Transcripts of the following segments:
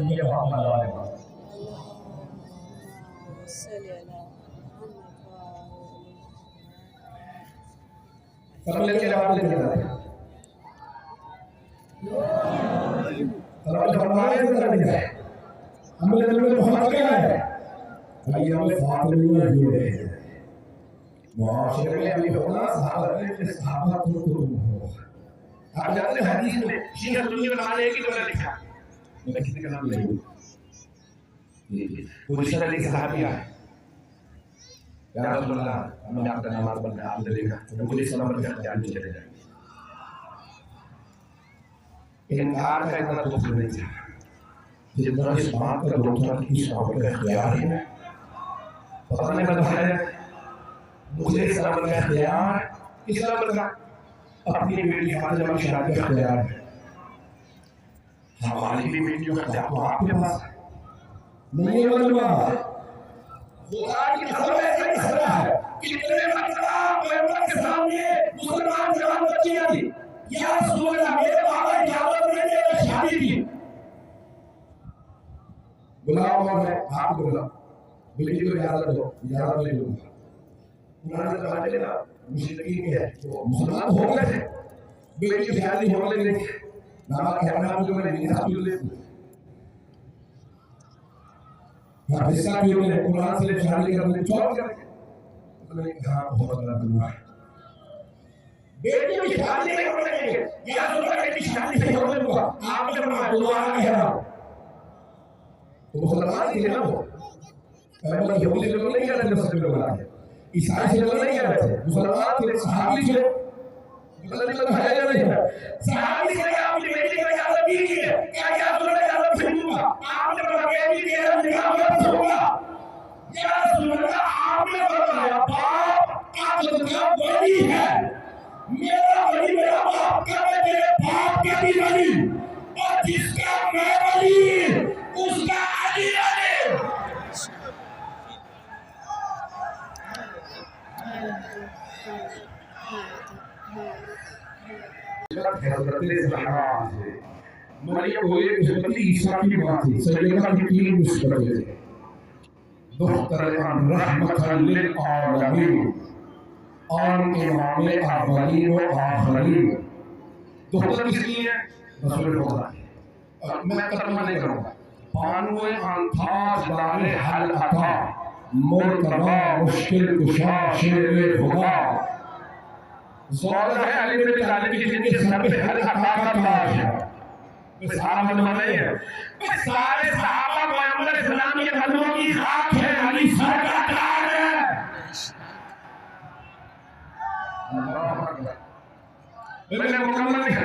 ये मोहम्मद वाले सब मिलकर जवाब देते हैं। रब फरमाए तो कर दिया है, हमने दिल में बहुत क्या है भाई, हमें फातिमी में जुड़े हैं मुआशरे में अभी होना सहाबा तो हो। आप जानते हैं हदीस में शेख दुनिया में आने की जगह लिखा, मैं किसी का नाम ले लूं, वो रिश्ता लेके सहाबिया है, या रसूलुल्लाह हमने आपका नमाज पढ़ना आप देखा तो मुझे सलाम करके जान चले जाएंगे। इनकार का इतना दुख नहीं था जितना इस बात का दुख था कि साहब का इख्तियार है, पता नहीं बताया मुझे इस्लाम का इख्तियार, इस्लाम का अपनी बेटी फातिमा की शादी का इख्तियार है, हमारी भी बेटियों का इख्तियार तो आपके पास नहीं है। खुदा की कसम ऐसा खड़ा है कितने मरतबा पैगंबर के सामने मुसलमान जवान बच्चियां थी, या रसूल अल्लाह मेरे बाबा इजाजत नहीं दे रहे शादी की, बुलाओ मैं आप बुलाओ बेटी को इजाजत दो, इजाजत नहीं दूंगा। उन्होंने कहा ना मुश्किल है वो मुसलमान हो गए थे, बेटी की शादी होने लगी नामा कहना मुझे मैंने निकाह भी ले हिस्सा भी उन्होंने कुरान से शादी करने छोड़ कर उन्होंने कहा बहुत बड़ा गुनाह है, बेटी की शादी नहीं होने देंगे, या सुबह बेटी शादी नहीं होने दूंगा, आपने फरमाया दुआ कह रहा हूं तो मुसलमान थे ना वो, पहले यहूदी लोग नहीं कहते थे, सब लोग आए ईसाई से लोग नहीं कहते थे, मुसलमान थे, सहाबी थे, मतलब है या नहीं है सहाबी से आपने बेटी को इजाजत दी है, क्या क्या तुमने इजाजत नहीं दूंगा, आपने बोला बेटी की निकाह मत होगा, या रसूल अल्लाह आपने बताया बाप आदत का वली है, मेरा वली मेरा बाप का, मैं तेरे बाप का भी वली, और जिसका मैं वली उसका अली अली। मरियम को एक मुस्बती ईसा की बात थी, सलीका की तीन मुस्बतें थे, दुख्तर रहमतल लिल आलमीन और इमाम अव्वलीन व आखिरीन। दुख्तर किसकी है? रसूल खुदा की। मैं तर्जुमा नहीं करूंगा। बानुए अंताज दाने हल अता मुर्तबा मुश्किल कुशा शेरे खुदा, ज़ौर है अली बिन तालिब की जिनके सर पे हर अता का ताज है, साहब माने हैं सारे सहाबा पैगंबर इस्लाम के कदमों की खाक है, अली सर का ताज है। अल्लाह अकबर। मैंने मुकम्मल नहीं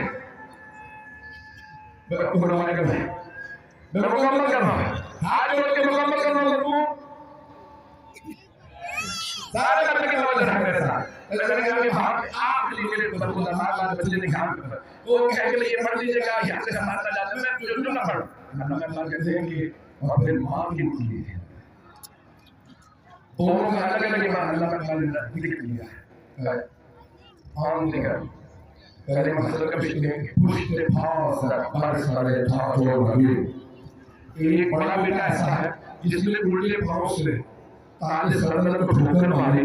मैं मुकम्मल कर रहा हूं, हाथ जोड़ के मुकम्मल कर रहा हूं, सारे बच्चे के नमाज रखा मेरे साथ, लड़के के भाग आप लिए बच्चे नमाज बच्चे ने काम वो कह के लिए पढ़ लीजिएगा, यहाँ से मारना जाता है, मैं तुझे क्यों ना पढ़ नमाज कहते हैं कि और फिर मां की लिए दोनों का अलग अलग बात अल्लाह ताला ने लिख दिया है। आम लेकर पहले मसला का बिल्कुल पुष्ट फास पर सारे ठाकुर नबी, एक बड़ा बेटा ऐसा है जिसने उल्टे पांव से ताले सरदर को ठोकर मारी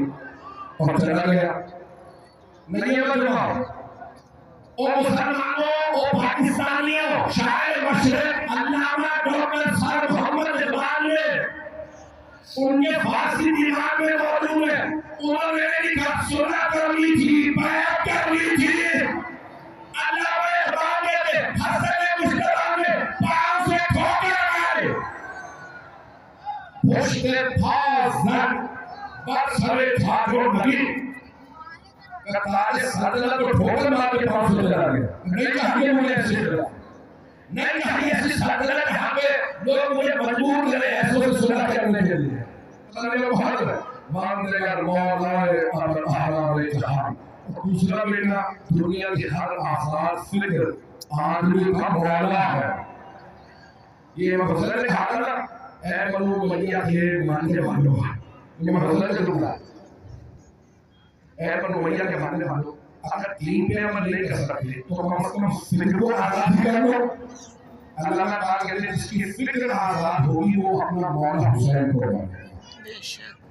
और चला गया। नहीं है जवाब ओ मुसलमानों, ओ पाकिस्तानियों, शायर मशरक अल्लामा डॉक्टर सर मोहम्मद इकबाल ने उनके फांसी दिमाग में मौजूद है, उन्होंने लिखा सुलह कर ली थी, बैत कर ली थी, अल्लामा इकबाल ने हसन मुश्तबा ने पांव से ठोकर मारे, मुश्किल फाज़न बरसरे ठाकुर नबी ताले सरदर को ठोकर मार के पांव से चला गया। नहीं चाहिए मुझे ऐसे चला, नहीं चाहिए ऐसे सरदर जहां पे लोग मुझे मजबूर करें ऐसों से सुलह करने के लिए, मान लेगा मौलाए अहराम जहान। दूसरा बेटा दुनिया के हर आसार फिक्र आदमी का मौला है, ये मसला ने कहा ना ऐ बनु मैया के मानने वालों, ये मसला चलूंगा ऐ बनु मैया के मानने वालों, अगर तीन पे अमल नहीं कर सकते तो कम से कम फिक्र को आजाद कर लो। अल्लाह पाक कहते हैं जिसकी फिक्र आजाद होगी वो अपना मौला हुसैन को मानेगा।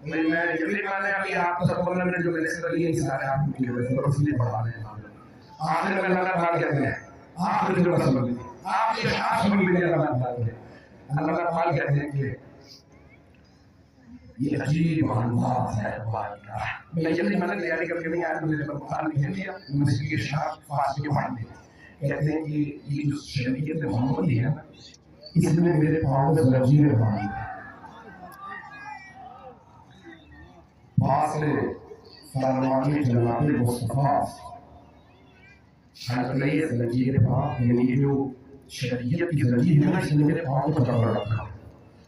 मैं यकीन माने अभी आप सब 15 मिनट जो मैंने कर लिए सारे आपकी वजह से इसलिए पढ़ा रहे हैं। आखिर में अल्लाह पाक कहते हैं आखिर जो समझ लीजिए आप ये हाथ समझ लीजिए अल्लाह पाक कहते हैं कि ये अजीब अल्लाह है वाला मैं ये नहीं मैंने तैयारी करके नहीं आया मुझे कुरान नहीं दिया मुझे इसकी शाख फास के पढ़ दिया कहते हैं कि ये जो शरीयत मोहम्मदी है इसमें मेरे पाँव में जंजीरें बांधी पास से फरमानी जनाब मुस्तफा हल्के जंजीरें पाक मेरी जो शरीयत की जंजीर है इसने मेरे पाँव को पकड़ रखा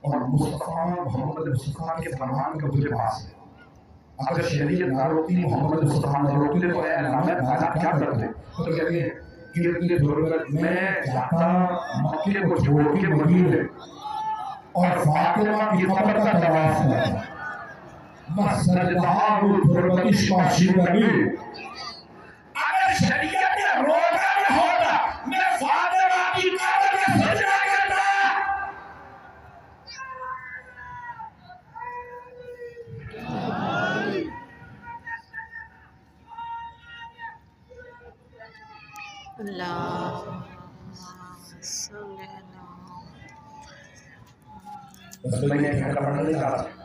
और मुस्तफा मोहम्मद मुस्तफा के फरमान का मुझे पास है। अगर शरीयत ना रोकती मोहम्मद मुस्तफा ना रोकते तो ऐ अल्लाह मैं भाला क्या करते तो कहते हैं कि छोड़कर मैं जाता मक्के को छोड़ के मदीने और फातिमा की कब्र का तवाफ करता मसजदहारु तुरबतिश माशिदनी अगर शरीयत ने रोका न होता मैं फातिमा की कब्र में सजदा करता। बस मैं ये पढ़ने जा रहा